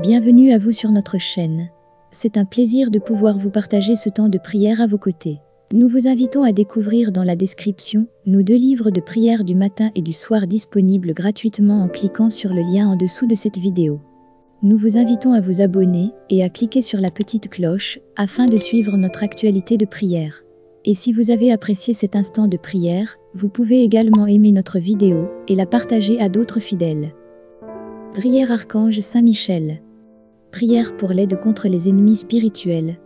Bienvenue à vous sur notre chaîne. C'est un plaisir de pouvoir vous partager ce temps de prière à vos côtés. Nous vous invitons à découvrir dans la description nos 2 livres de prière du matin et du soir disponibles gratuitement en cliquant sur le lien en dessous de cette vidéo. Nous vous invitons à vous abonner et à cliquer sur la petite cloche afin de suivre notre actualité de prière. Et si vous avez apprécié cet instant de prière, vous pouvez également aimer notre vidéo et la partager à d'autres fidèles. Prière Archange Saint Michel. Prière pour l'aide contre les ennemis spirituels.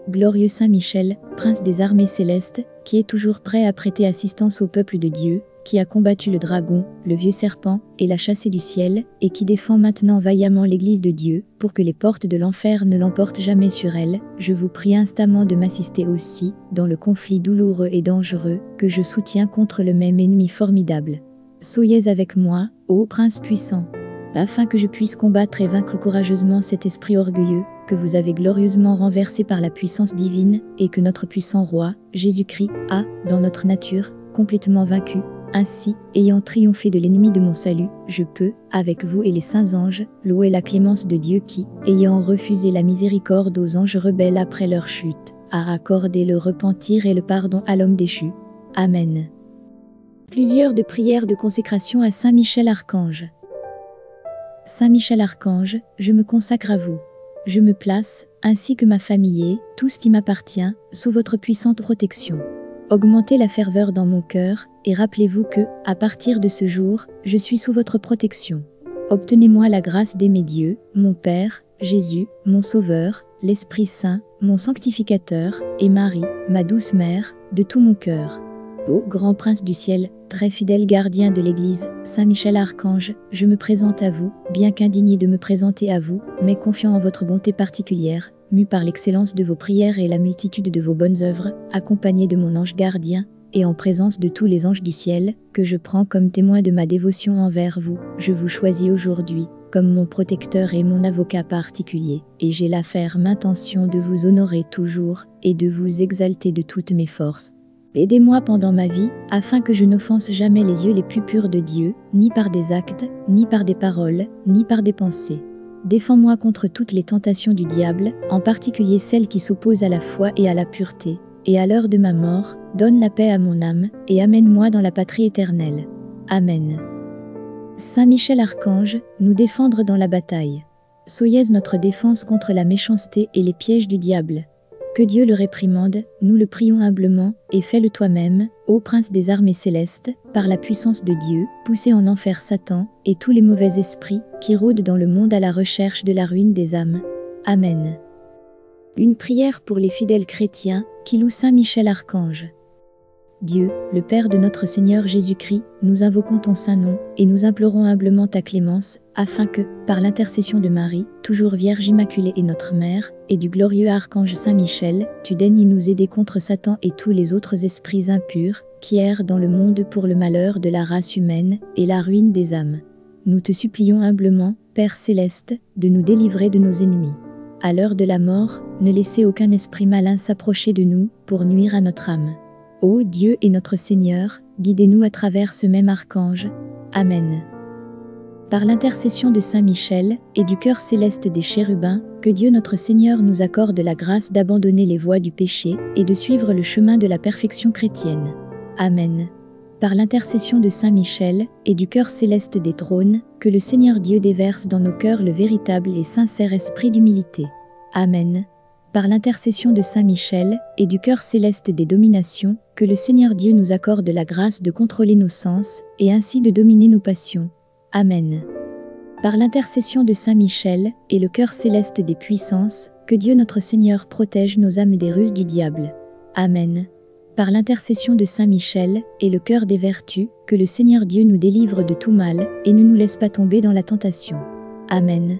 Glorieux Saint Michel, prince des armées célestes, qui est toujours prêt à prêter assistance au peuple de Dieu, qui a combattu le dragon, le vieux serpent, et l'a chassé du ciel, et qui défend maintenant vaillamment l'Église de Dieu, pour que les portes de l'enfer ne l'emportent jamais sur elle, je vous prie instamment de m'assister aussi, dans le conflit douloureux et dangereux, que je soutiens contre le même ennemi formidable. Soyez avec moi, ô prince puissant, afin que je puisse combattre et vaincre courageusement cet esprit orgueilleux, que vous avez glorieusement renversé par la puissance divine, et que notre puissant roi, Jésus-Christ, a, dans notre nature, complètement vaincu. Ainsi, ayant triomphé de l'ennemi de mon salut, je peux, avec vous et les saints anges, louer la clémence de Dieu qui, ayant refusé la miséricorde aux anges rebelles après leur chute, a accordé le repentir et le pardon à l'homme déchu. Amen. Plusieurs de prières de consécration à Saint Michel Archange. Saint Michel Archange, je me consacre à vous. Je me place, ainsi que ma famille et tout ce qui m'appartient, sous votre puissante protection. Augmentez la ferveur dans mon cœur, et rappelez-vous que, à partir de ce jour, je suis sous votre protection. Obtenez-moi la grâce d'aimer Dieu, mon Père, Jésus, mon Sauveur, l'Esprit Saint, mon Sanctificateur, et Marie, ma douce mère, de tout mon cœur. Ô grand prince du ciel, très fidèle gardien de l'Église, Saint Michel Archange, je me présente à vous, bien qu'indigné de me présenter à vous, mais confiant en votre bonté particulière, mu par l'excellence de vos prières et la multitude de vos bonnes œuvres, accompagné de mon ange gardien, et en présence de tous les anges du ciel, que je prends comme témoin de ma dévotion envers vous, je vous choisis aujourd'hui, comme mon protecteur et mon avocat particulier, et j'ai la ferme intention de vous honorer toujours, et de vous exalter de toutes mes forces. Aidez-moi pendant ma vie, afin que je n'offense jamais les yeux les plus purs de Dieu, ni par des actes, ni par des paroles, ni par des pensées. Défends-moi contre toutes les tentations du diable, en particulier celles qui s'opposent à la foi et à la pureté, et à l'heure de ma mort, donne la paix à mon âme, et amène-moi dans la patrie éternelle. Amen. Saint Michel Archange, nous défendre dans la bataille. Soyez notre défense contre la méchanceté et les pièges du diable. Que Dieu le réprimande, nous le prions humblement, et fais-le toi-même, ô prince des armées célestes, par la puissance de Dieu, poussez en enfer Satan, et tous les mauvais esprits, qui rôdent dans le monde à la recherche de la ruine des âmes. Amen. Une prière pour les fidèles chrétiens, qui louent Saint Michel Archange. Dieu, le Père de notre Seigneur Jésus-Christ, nous invoquons ton saint nom, et nous implorons humblement ta clémence, afin que, par l'intercession de Marie, toujours Vierge Immaculée et notre Mère, et du glorieux Archange Saint Michel, tu daignes nous aider contre Satan et tous les autres esprits impurs, qui errent dans le monde pour le malheur de la race humaine, et la ruine des âmes. Nous te supplions humblement, Père céleste, de nous délivrer de nos ennemis. À l'heure de la mort, ne laissez aucun esprit malin s'approcher de nous, pour nuire à notre âme. Ô Dieu et notre Seigneur, guidez-nous à travers ce même archange. Amen. Par l'intercession de Saint Michel, et du cœur céleste des chérubins, que Dieu notre Seigneur nous accorde la grâce d'abandonner les voies du péché, et de suivre le chemin de la perfection chrétienne. Amen. Par l'intercession de Saint Michel, et du cœur céleste des trônes, que le Seigneur Dieu déverse dans nos cœurs le véritable et sincère esprit d'humilité. Amen. Par l'intercession de Saint Michel, et du cœur céleste des dominations, que le Seigneur Dieu nous accorde la grâce de contrôler nos sens, et ainsi de dominer nos passions. Amen. Par l'intercession de Saint Michel, et le cœur céleste des puissances, que Dieu notre Seigneur protège nos âmes des ruses du diable. Amen. Par l'intercession de Saint Michel, et le cœur des vertus, que le Seigneur Dieu nous délivre de tout mal, et ne nous laisse pas tomber dans la tentation. Amen.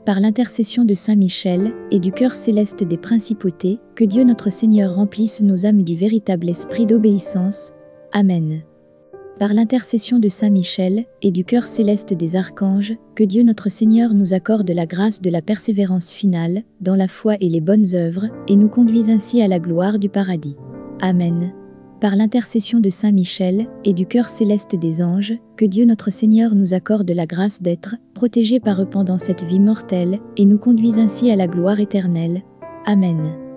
Par l'intercession de Saint Michel, et du cœur céleste des principautés, que Dieu notre Seigneur remplisse nos âmes du véritable esprit d'obéissance. Amen. Par l'intercession de Saint Michel, et du cœur céleste des archanges, que Dieu notre Seigneur nous accorde la grâce de la persévérance finale, dans la foi et les bonnes œuvres, et nous conduise ainsi à la gloire du paradis. Amen. Par l'intercession de Saint Michel et du cœur céleste des anges, que Dieu notre Seigneur nous accorde la grâce d'être protégés par eux pendant cette vie mortelle et nous conduise ainsi à la gloire éternelle. Amen.